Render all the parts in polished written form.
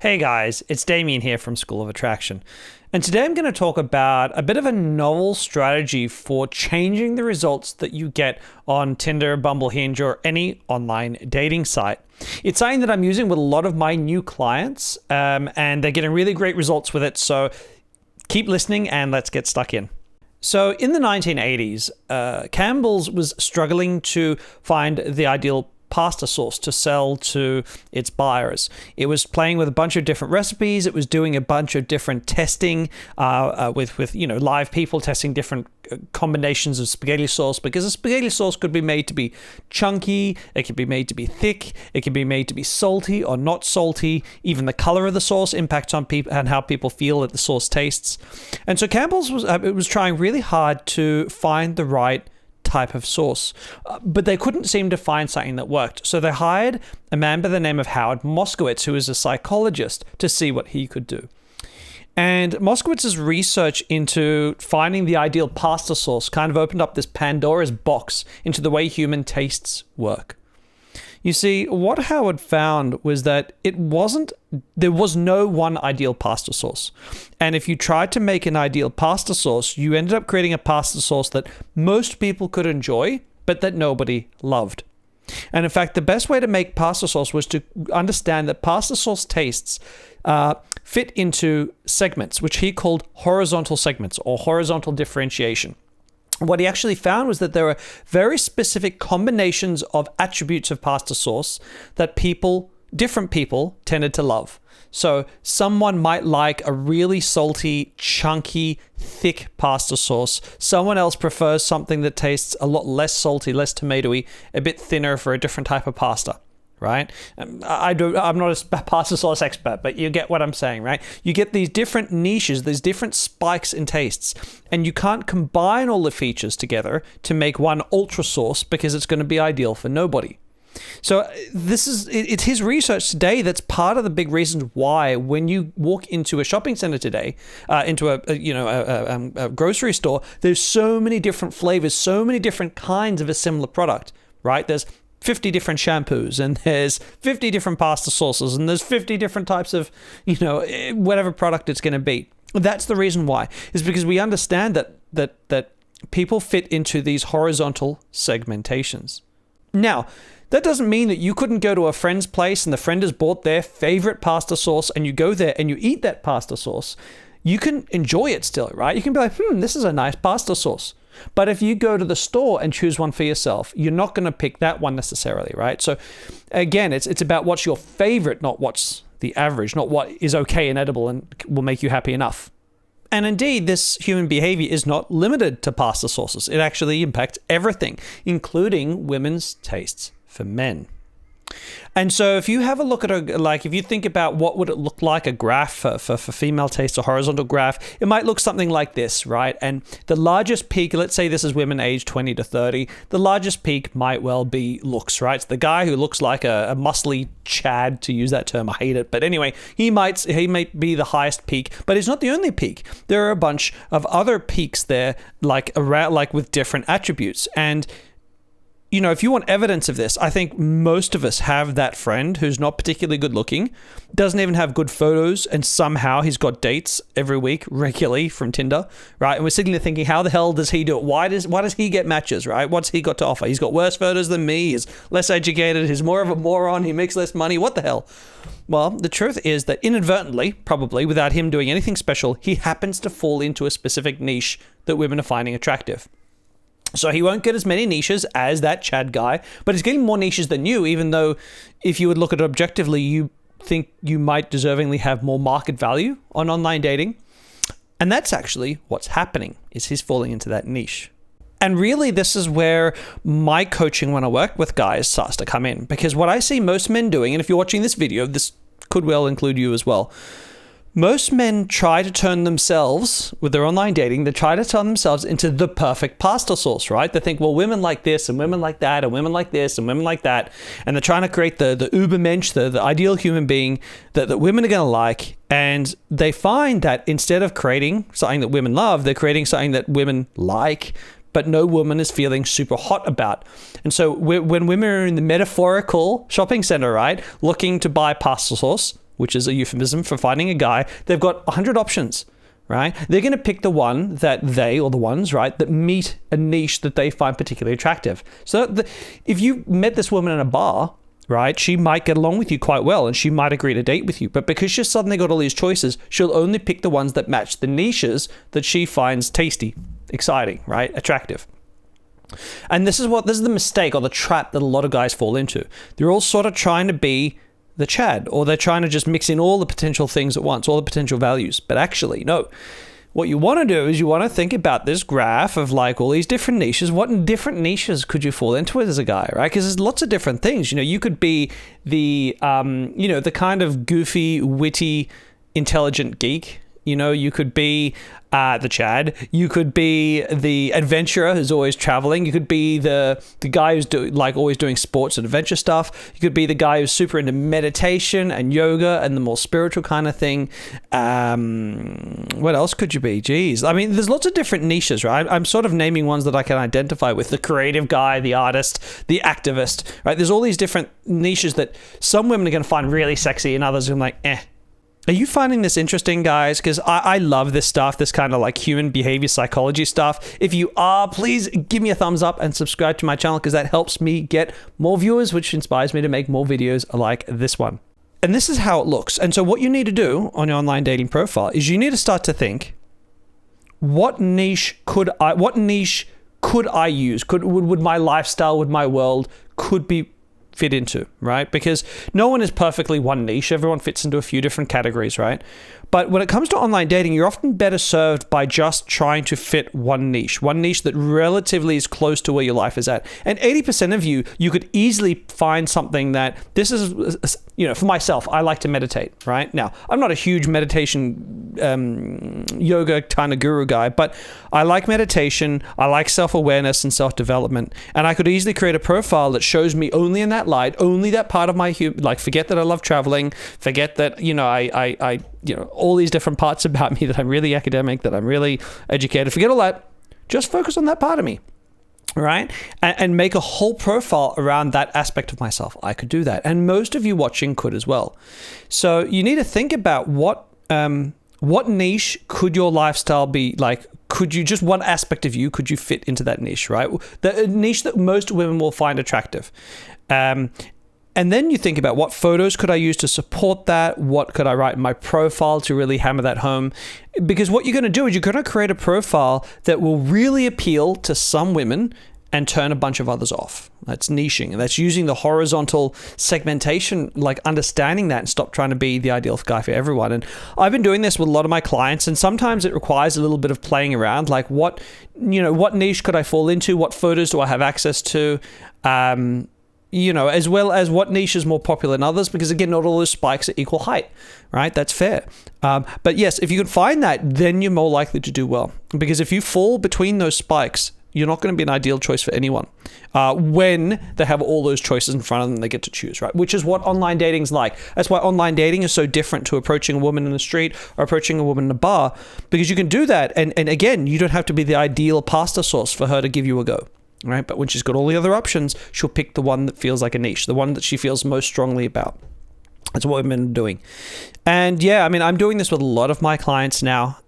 Hey guys, it's Damien here from School of Attraction. And today I'm going to talk about a bit of a novel strategy for changing the results that you get on Tinder, Bumble, Hinge, or any online dating site. It's something that I'm using with a lot of my new clients, and they're getting really great results with it. So keep listening and let's get stuck in. So in the 1980s, Campbell's was struggling to find the ideal pasta sauce to sell to its buyers. It was playing with a bunch of different recipes. It was doing a bunch of different testing with live people testing different combinations of spaghetti sauce, because a spaghetti sauce could be made to be chunky, it could be made to be thick, it can be made to be salty or not salty. Even the color of the sauce impacts on people and how people feel that the sauce tastes. And so Campbell's was trying really hard to find the right type of sauce, but they couldn't seem to find something that worked. So they hired a man by the name of Howard Moskowitz, who is a psychologist, to see what he could do. And Moskowitz's research into finding the ideal pasta sauce kind of opened up this Pandora's box into the way human tastes work. You see, what Howard found was that there was no one ideal pasta sauce. And if you tried to make an ideal pasta sauce, you ended up creating a pasta sauce that most people could enjoy, but that nobody loved. And in fact, the best way to make pasta sauce was to understand that pasta sauce tastes fit into segments, which he called horizontal segments or horizontal differentiation. What he actually found was that there were very specific combinations of attributes of pasta sauce that different people tended to love. So someone might like a really salty, chunky, thick pasta sauce. Someone else prefers something that tastes a lot less salty, less tomatoey, a bit thinner for a different type of pasta. Right? I'm not a pasta sauce expert, but you get what I'm saying, right? You get these different niches, these different spikes in tastes, and you can't combine all the features together to make one ultra sauce because it's going to be ideal for nobody. So it's his research today that's part of the big reasons why when you walk into a shopping center today, into a grocery store, there's so many different flavors, so many different kinds of a similar product, right? There's 50 different shampoos, and there's 50 different pasta sauces, and there's 50 different types of, whatever product it's going to be. That's the reason why, is because we understand that people fit into these horizontal segmentations. Now, that doesn't mean that you couldn't go to a friend's place and the friend has bought their favorite pasta sauce and you go there and you eat that pasta sauce. You can enjoy it still, right? You can be like, this is a nice pasta sauce. But if you go to the store and choose one for yourself, you're not going to pick that one necessarily, right? So again, it's about what's your favorite, not what's the average, not what is okay and edible and will make you happy enough. And indeed, this human behavior is not limited to pasta sauces. It actually impacts everything, including women's tastes for men. And so if you have a look at if you think about what would it look like, a graph for female taste, a horizontal graph, it might look something like this, right? And the largest peak, let's say this is women aged 20 to 30, the largest peak might well be looks, right? It's the guy who looks like a muscly Chad, to use that term. I hate it. But anyway, he might be the highest peak, but it's not the only peak. There are a bunch of other peaks there, like with different attributes. And if you want evidence of this, I think most of us have that friend who's not particularly good looking, doesn't even have good photos, and somehow he's got dates every week regularly from Tinder, right? And we're sitting there thinking, how the hell does he do it? Why does he get matches, right? What's he got to offer? He's got worse photos than me. He's less educated. He's more of a moron. He makes less money. What the hell? Well, the truth is that inadvertently, probably without him doing anything special, he happens to fall into a specific niche that women are finding attractive. So he won't get as many niches as that Chad guy, but he's getting more niches than you, even though if you would look at it objectively, you think you might deservingly have more market value on online dating. And that's actually what's happening, is he's falling into that niche. And really, this is where my coaching when I work with guys starts to come in, because what I see most men doing, and if you're watching this video, this could well include you as well, most men try to turn themselves, with their online dating, they try to turn themselves into the perfect pasta sauce, right? They think, well, women like this and women like that and women like this and women like that. And they're trying to create the Ubermensch, the ideal human being that women are going to like. And they find that instead of creating something that women love, they're creating something that women like, but no woman is feeling super hot about. And so when women are in the metaphorical shopping center, right, looking to buy pasta sauce, which is a euphemism for finding a guy, they've got 100 options, right? They're going to pick the one that the ones, right, that meet a niche that they find particularly attractive. So if you met this woman in a bar, right, she might get along with you quite well and she might agree to date with you. But because she's suddenly got all these choices, she'll only pick the ones that match the niches that she finds tasty, exciting, right, attractive. And this is the mistake or the trap that a lot of guys fall into. They're all sort of trying to be the Chad, or they're trying to just mix in all the potential things at once, all the potential values. But actually, no. What you want to do is you want to think about this graph of like all these different niches. What different niches could you fall into as a guy, right? Because there's lots of different things. You could be the, the kind of goofy, witty, intelligent geek. You could be the Chad. You could be the adventurer who's always traveling. You could be the guy who's always doing sports and adventure stuff. You could be the guy who's super into meditation and yoga and the more spiritual kind of thing. What else could you be? Jeez. I mean, there's lots of different niches, right? I'm sort of naming ones that I can identify with. The creative guy, the artist, the activist, right? There's all these different niches that some women are going to find really sexy and others are like, eh. Are you finding this interesting, guys? Because I love this stuff, this kind of like human behavior psychology stuff. If you are, please give me a thumbs up and subscribe to my channel because that helps me get more viewers, which inspires me to make more videos like this one. And this is how it looks. And so what you need to do on your online dating profile is you need to start to think, what niche could I use? Would my lifestyle, would my world could be fit into, right? Because no one is perfectly one niche. Everyone fits into a few different categories, right? But when it comes to online dating, you're often better served by just trying to fit one niche that relatively is close to where your life is at. And 80% of you could easily find something that this is, for myself, I like to meditate, right? Now, I'm not a huge meditation, yoga kind of guru guy, but I like meditation. I like self-awareness and self-development. And I could easily create a profile that shows me only in that light, only that part of my, forget that I love traveling, forget that, I all these different parts about me, that I'm really academic, that I'm really educated. Forget all that. Just focus on that part of me, right? And make a whole profile around that aspect of myself. I could do that. And most of you watching could as well. So you need to think about what niche could your lifestyle be like? Could you, just one aspect of you, could you fit into that niche, right? The niche that most women will find attractive. And then you think about what photos could I use to support that? What could I write in my profile to really hammer that home? Because what you're going to do is you're going to create a profile that will really appeal to some women and turn a bunch of others off. That's niching. And that's using the horizontal segmentation, like understanding that and stop trying to be the ideal guy for everyone. And I've been doing this with a lot of my clients, and sometimes it requires a little bit of playing around, like what niche could I fall into? What photos do I have access to? As well as what niche is more popular than others, because again, not all those spikes are equal height, right? That's fair. But yes, if you can find that, then you're more likely to do well. Because if you fall between those spikes, you're not going to be an ideal choice for anyone when they have all those choices in front of them they get to choose, right? Which is what online dating is like. That's why online dating is so different to approaching a woman in the street or approaching a woman in a bar, because you can do that. And again, you don't have to be the ideal pasta sauce for her to give you a go. Right? But when she's got all the other options, she'll pick the one that feels like a niche, the one that she feels most strongly about. That's what women are doing. And yeah, I mean, I'm doing this with a lot of my clients now,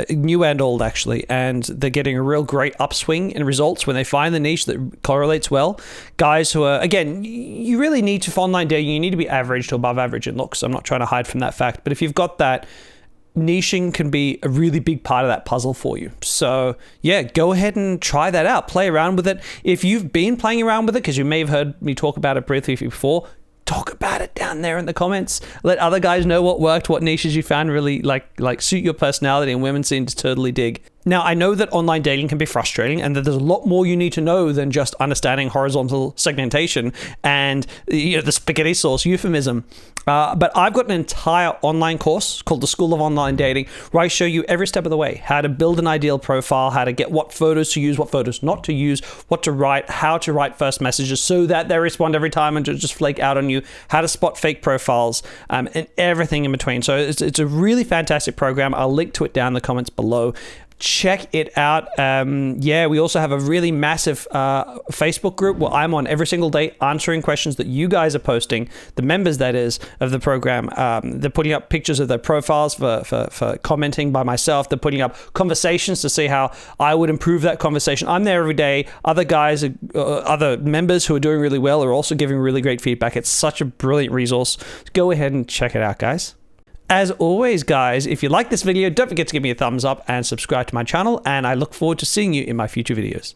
new and old actually, and they're getting a real great upswing in results when they find the niche that correlates well. Guys who are, again, you really need to, for online dating, you need to be average to above average in looks. I'm not trying to hide from that fact, but if you've got that, niching can be a really big part of that puzzle for you. So yeah, go ahead and try that out. Play around with it. If you've been playing around with it, because you may have heard me talk about it briefly before, talk about it down there in the comments. Let other guys know what worked, what niches you found really like suit your personality and women seem to totally dig. Now, I know that online dating can be frustrating and that there's a lot more you need to know than just understanding horizontal segmentation and the spaghetti sauce euphemism. But I've got an entire online course called The School of Online Dating where I show you every step of the way, how to build an ideal profile, how to get what photos to use, what photos not to use, what to write, how to write first messages so that they respond every time and just flake out on you, how to spot fake profiles, and everything in between. So it's a really fantastic program. I'll link to it down in the comments below. check it out. Yeah, we also have a really massive Facebook group where I'm on every single day answering questions that you guys are posting, the members, that is, of the program. They're putting up pictures of their profiles for commenting by myself. They're putting up conversations to see how I would improve that conversation. I'm there every day. Other guys, other members who are doing really well are also giving really great feedback. It's such a brilliant resource. Go ahead and check it out, guys. As always, guys, if you like this video, don't forget to give me a thumbs up and subscribe to my channel, and I look forward to seeing you in my future videos.